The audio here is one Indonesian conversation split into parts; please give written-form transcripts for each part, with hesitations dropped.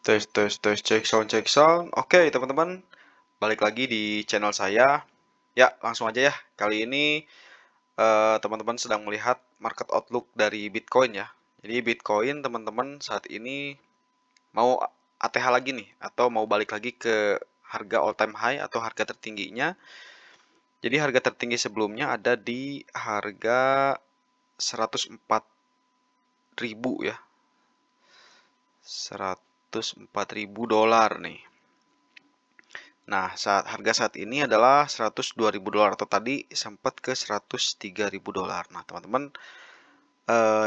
Tes tes tes cek sound cek sound. Oke teman-teman, balik lagi di channel saya. Ya langsung aja ya. Kali ini teman-teman sedang melihat market outlook dari Bitcoin ya. Jadi Bitcoin teman-teman saat ini mau ATH lagi nih, atau mau balik lagi ke harga all time high atau harga tertingginya. Jadi harga tertinggi sebelumnya ada di harga 104.000 ya. 104.000 dolar nih. Nah, harga saat ini adalah 102.000 dolar, atau tadi sempat ke 103.000 dolar. Nah, teman-teman,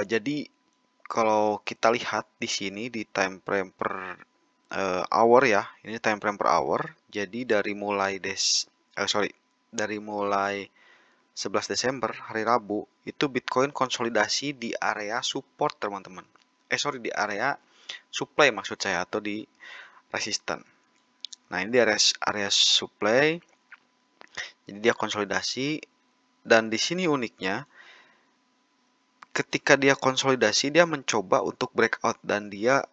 jadi kalau kita lihat di sini di time frame per hour ya, ini time frame per hour. Jadi dari mulai dari mulai 11 Desember hari Rabu itu Bitcoin konsolidasi di area support, teman-teman. Di area supply maksud saya, atau di resisten. Nah, ini di area supply. Jadi dia konsolidasi, dan di sini uniknya ketika dia konsolidasi dia mencoba untuk breakout dan dia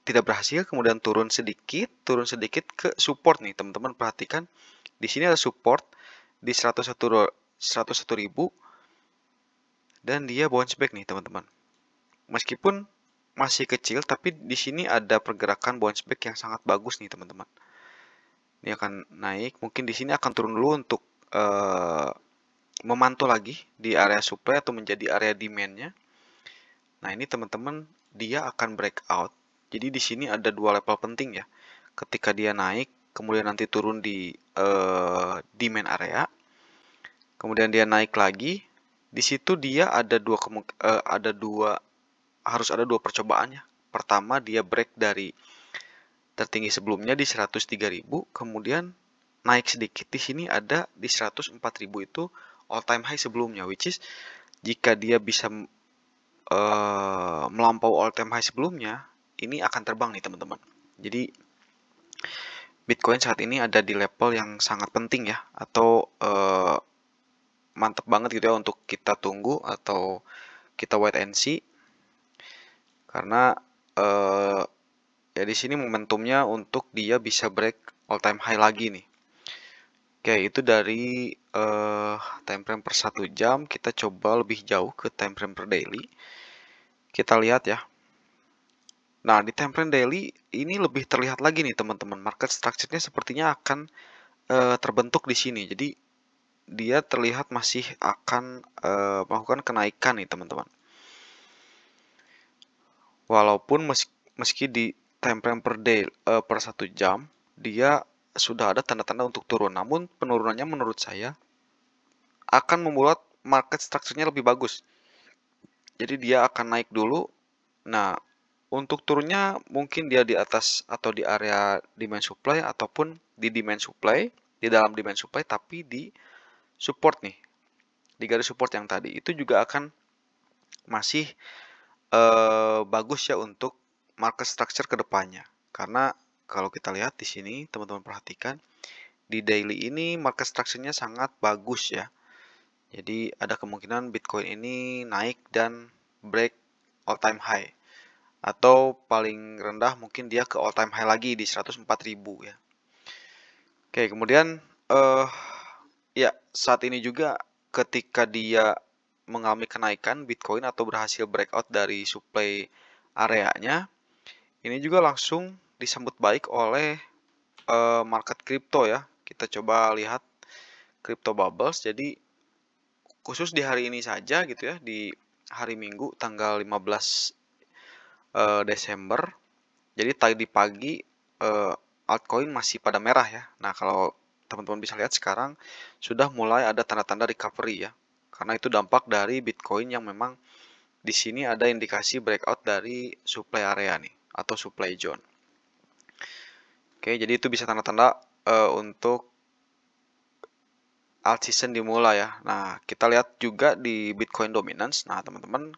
tidak berhasil, kemudian turun sedikit ke support nih, teman-teman perhatikan. Di sini ada support di 101.000 dan dia bounce back nih, teman-teman. Meskipun masih kecil tapi di sini ada pergerakan bounce back yang sangat bagus nih, teman-teman. Ini akan naik, mungkin di sini akan turun dulu untuk memantul lagi di area supply atau menjadi area demand-nya. Nah, ini teman-teman dia akan breakout. Jadi di sini ada dua level penting ya. Ketika dia naik, kemudian nanti turun di demand area. Kemudian dia naik lagi. Di situ dia harus ada dua percobaan ya. Pertama, dia break dari tertinggi sebelumnya di 103.000, kemudian naik sedikit. Di sini ada di 104.000, itu all time high sebelumnya, which is jika dia bisa melampaui all time high sebelumnya, ini akan terbang nih, teman-teman. Jadi Bitcoin saat ini ada di level yang sangat penting ya, atau mantep banget gitu ya untuk kita tunggu atau kita wait and see, karena ya di sini momentumnya untuk dia bisa break all time high lagi nih. Oke, itu dari time frame per 1 jam. Kita coba lebih jauh ke time frame per daily. Kita lihat ya. Nah, di time frame daily ini lebih terlihat lagi nih, teman-teman. Market structure-nya sepertinya akan terbentuk di sini. Jadi dia terlihat masih akan melakukan kenaikan nih, teman-teman. Walaupun meski di time frame per day per 1 jam dia sudah ada tanda-tanda untuk turun, namun penurunannya menurut saya akan membuat market structure-nya lebih bagus. Jadi dia akan naik dulu. Nah, untuk turunnya mungkin dia di atas atau di area demand supply, ataupun di demand supply, di dalam demand supply tapi di support nih, di garis support yang tadi itu juga akan masih bagus ya untuk market structure ke depannya. Karena kalau kita lihat di sini, teman-teman perhatikan di daily ini market structure-nya sangat bagus ya. Jadi ada kemungkinan Bitcoin ini naik dan break all time high, atau paling rendah mungkin dia ke all time high lagi di 104.000 ya. Oke, kemudian ya saat ini juga ketika dia mengalami kenaikan Bitcoin atau berhasil breakout dari supply areanya, ini juga langsung disambut baik oleh market crypto ya. Kita coba lihat crypto bubbles. Jadi khusus di hari ini saja gitu ya, di hari Minggu tanggal 15 Desember. Jadi tadi pagi altcoin masih pada merah ya. Nah, kalau teman-teman bisa lihat sekarang sudah mulai ada tanda-tanda recovery ya. Karena itu dampak dari Bitcoin yang memang di sini ada indikasi breakout dari supply area nih, atau supply zone. Oke, jadi itu bisa tanda-tanda untuk alt season dimulai ya. Nah, kita lihat juga di Bitcoin dominance. Nah, teman-teman,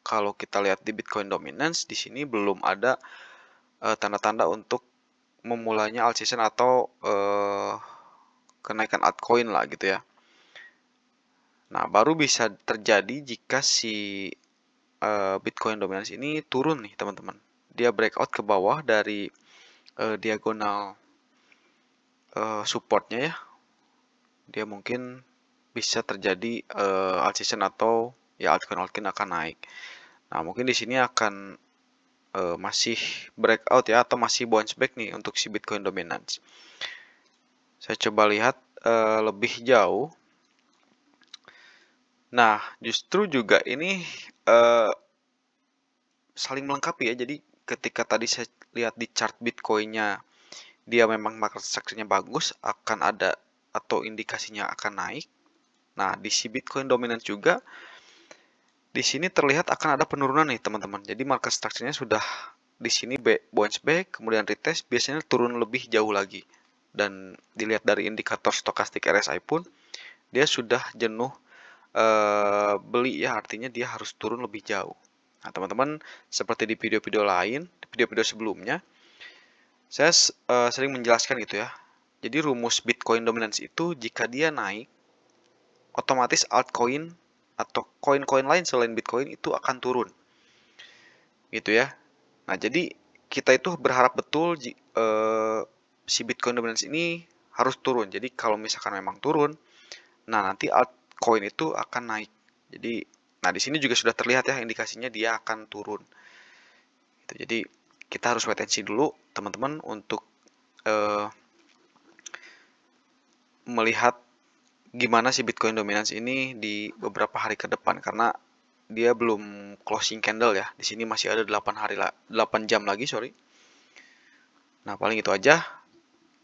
kalau kita lihat di Bitcoin dominance di sini belum ada tanda-tanda untuk memulainya alt season atau kenaikan altcoin lah gitu ya. Nah, baru bisa terjadi jika si Bitcoin dominance ini turun nih, teman-teman. dia breakout ke bawah dari diagonal supportnya ya, dia mungkin bisa terjadi altcoin atau ya altcoin akan naik. Nah, mungkin di sini akan masih breakout ya, atau masih bounce back nih untuk si Bitcoin Dominance. Saya coba lihat lebih jauh. Nah, justru juga ini saling melengkapi ya. Jadi ketika tadi saya lihat di chart Bitcoin-nya, dia memang market structure-nya bagus, akan ada atau indikasinya akan naik. Nah, di si Bitcoin Dominance juga, di sini terlihat akan ada penurunan nih teman-teman. Jadi market structure-nya sudah di sini bounce back, kemudian retest, biasanya turun lebih jauh lagi. Dan dilihat dari indikator stokastik RSI pun, dia sudah jenuh beli ya, artinya dia harus turun lebih jauh. Nah, teman-teman, seperti di video-video lain, video-video sebelumnya, saya sering menjelaskan gitu ya. Jadi rumus Bitcoin Dominance itu jika dia naik, otomatis altcoin atau koin-koin lain selain Bitcoin itu akan turun. Gitu ya. Nah, jadi kita itu berharap betul si Bitcoin Dominance ini harus turun. Jadi kalau misalkan memang turun, nah nanti altcoin itu akan naik. Jadi, nah di sini juga sudah terlihat ya indikasinya dia akan turun. Gitu. Jadi kita harus wait and see dulu teman-teman untuk melihat gimana si Bitcoin Dominance ini di beberapa hari ke depan, karena dia belum closing candle ya. Di sini masih ada 8 jam lagi, sorry. Nah, paling itu aja.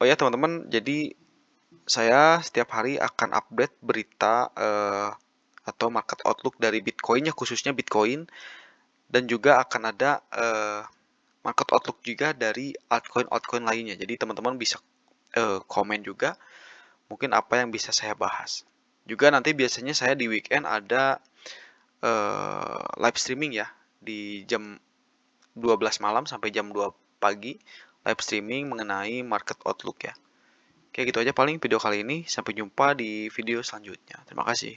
Oh ya, teman-teman, jadi saya setiap hari akan update berita atau market outlook dari Bitcoin-nya, khususnya Bitcoin, dan juga akan ada market outlook juga dari altcoin lainnya. Jadi teman-teman bisa komen juga mungkin apa yang bisa saya bahas. Juga nanti biasanya saya di weekend ada live streaming ya, di jam 12 malam sampai jam 2 pagi, live streaming mengenai market outlook ya. Oke, gitu aja paling video kali ini. Sampai jumpa di video selanjutnya. Terima kasih.